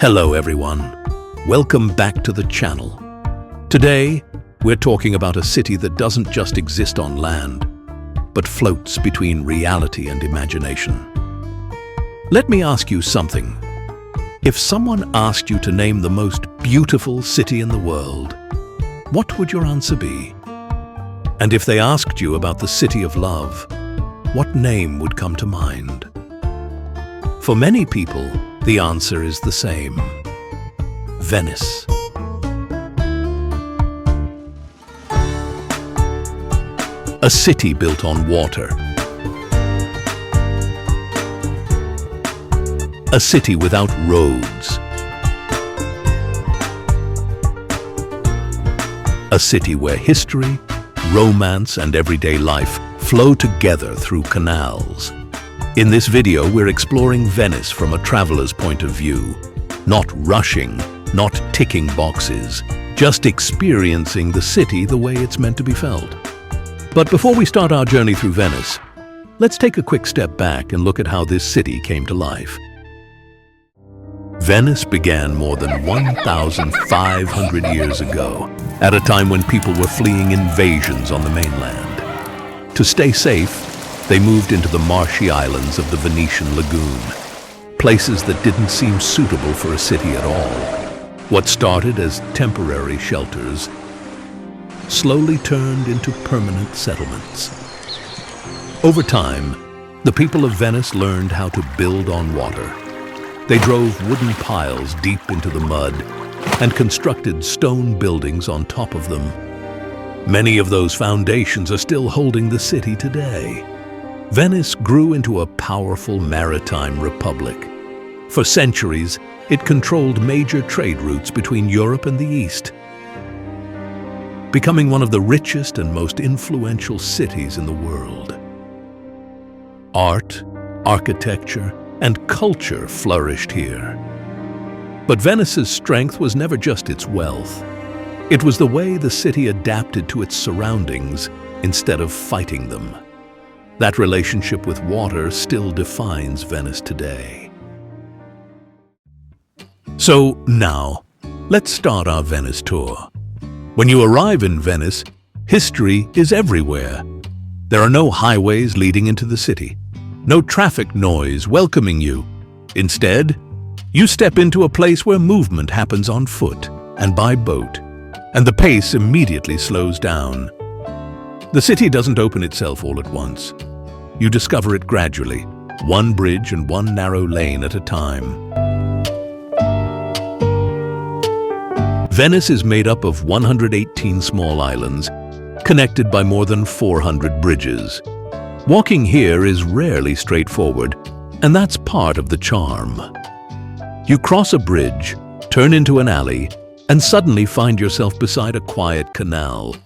Hello everyone, welcome back to the channel. Today, we're talking about a city that doesn't just exist on land, but floats between reality and imagination. Let me ask you something. If someone asked you to name the most beautiful city in the world, what would your answer be? And if they asked you about the city of love, what name would come to mind? For many people, the answer is the same: Venice. A city built on water. A city without roads. A city where history, romance, and everyday life flow together through canals. In this video, we're exploring Venice from a traveler's point of view. Not rushing, not ticking boxes, just experiencing the city the way it's meant to be felt. But before we start our journey through Venice, let's take a quick step back and look at how this city came to life. Venice began more than 1,500 years ago, at a time when people were fleeing invasions on the mainland. To stay safe, they moved into the marshy islands of the Venetian lagoon, places that didn't seem suitable for a city at all. What started as temporary shelters slowly turned into permanent settlements. Over time, the people of Venice learned how to build on water. They drove wooden piles deep into the mud and constructed stone buildings on top of them. Many of those foundations are still holding the city today. Venice grew into a powerful maritime republic. For centuries, it controlled major trade routes between Europe and the East, becoming one of the richest and most influential cities in the world. Art, architecture, and culture flourished here. But Venice's strength was never just its wealth. It was the way the city adapted to its surroundings instead of fighting them. That relationship with water still defines Venice today. So now, let's start our Venice tour. When you arrive in Venice, history is everywhere. There are no highways leading into the city, no traffic noise welcoming you. Instead, you step into a place where movement happens on foot and by boat, and the pace immediately slows down. The city doesn't open itself all at once. You discover it gradually, one bridge and one narrow lane at a time. Venice is made up of 118 small islands, connected by more than 400 bridges. Walking here is rarely straightforward, and that's part of the charm. You cross a bridge, turn into an alley, and suddenly find yourself beside a quiet canal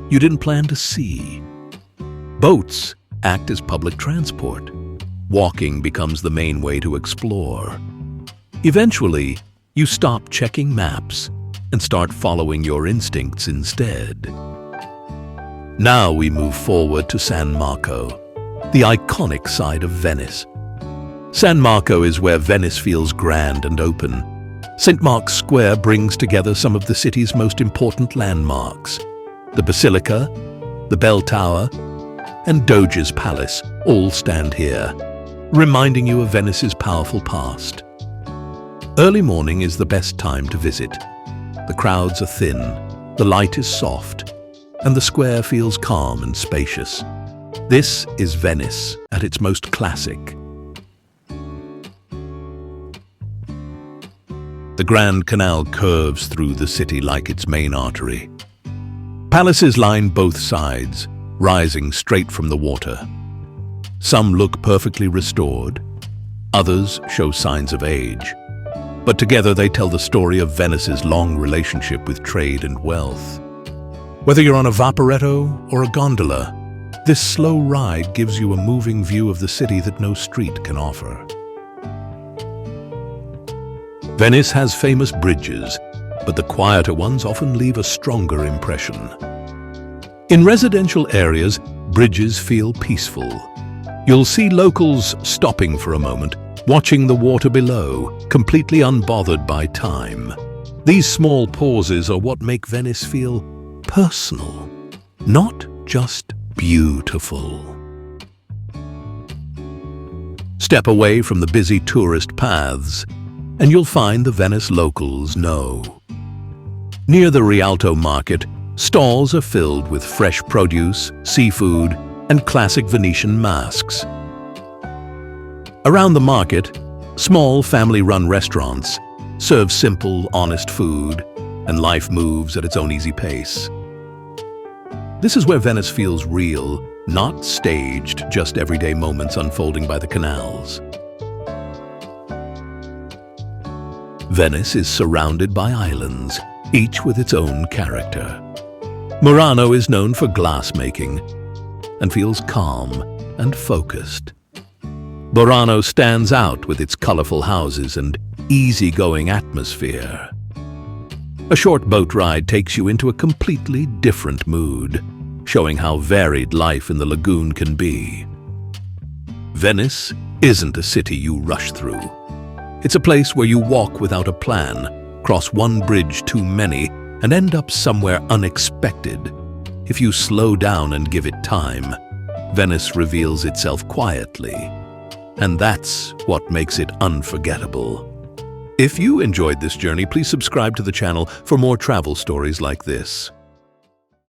you didn't plan to see. Boats act as public transport. Walking becomes the main way to explore. Eventually, you stop checking maps and start following your instincts instead. Now we move forward to San Marco, the iconic side of Venice. San Marco is where Venice feels grand and open. St. Mark's Square brings together some of the city's most important landmarks. The Basilica, the Bell Tower, and Doge's Palace all stand here, reminding you of Venice's powerful past. Early morning is the best time to visit. The crowds are thin, the light is soft, and the square feels calm and spacious. This is Venice at its most classic. The Grand Canal curves through the city like its main artery. Palaces line both sides, rising straight from the water. Some look perfectly restored, others show signs of age. But together they tell the story of Venice's long relationship with trade and wealth. Whether you're on a vaporetto or a gondola, this slow ride gives you a moving view of the city that no street can offer. Venice has famous bridges, but the quieter ones often leave a stronger impression. In residential areas, bridges feel peaceful. You'll see locals stopping for a moment, watching the water below, completely unbothered by time. These small pauses are what make Venice feel personal, not just beautiful. Step away from the busy tourist paths, and you'll find the Venice locals know. Near the Rialto market, stalls are filled with fresh produce, seafood, and classic Venetian masks. Around the market, small family-run restaurants serve simple, honest food, and life moves at its own easy pace. This is where Venice feels real, not staged, just everyday moments unfolding by the canals. Venice is surrounded by islands, each with its own character. Murano is known for glass-making and feels calm and focused. Burano stands out with its colorful houses and easygoing atmosphere. A short boat ride takes you into a completely different mood, showing how varied life in the lagoon can be. Venice isn't a city you rush through. It's a place where you walk without a plan, cross one bridge too many, and end up somewhere unexpected. If you slow down and give it time, Venice reveals itself quietly. And that's what makes it unforgettable. If you enjoyed this journey, please subscribe to the channel for more travel stories like this.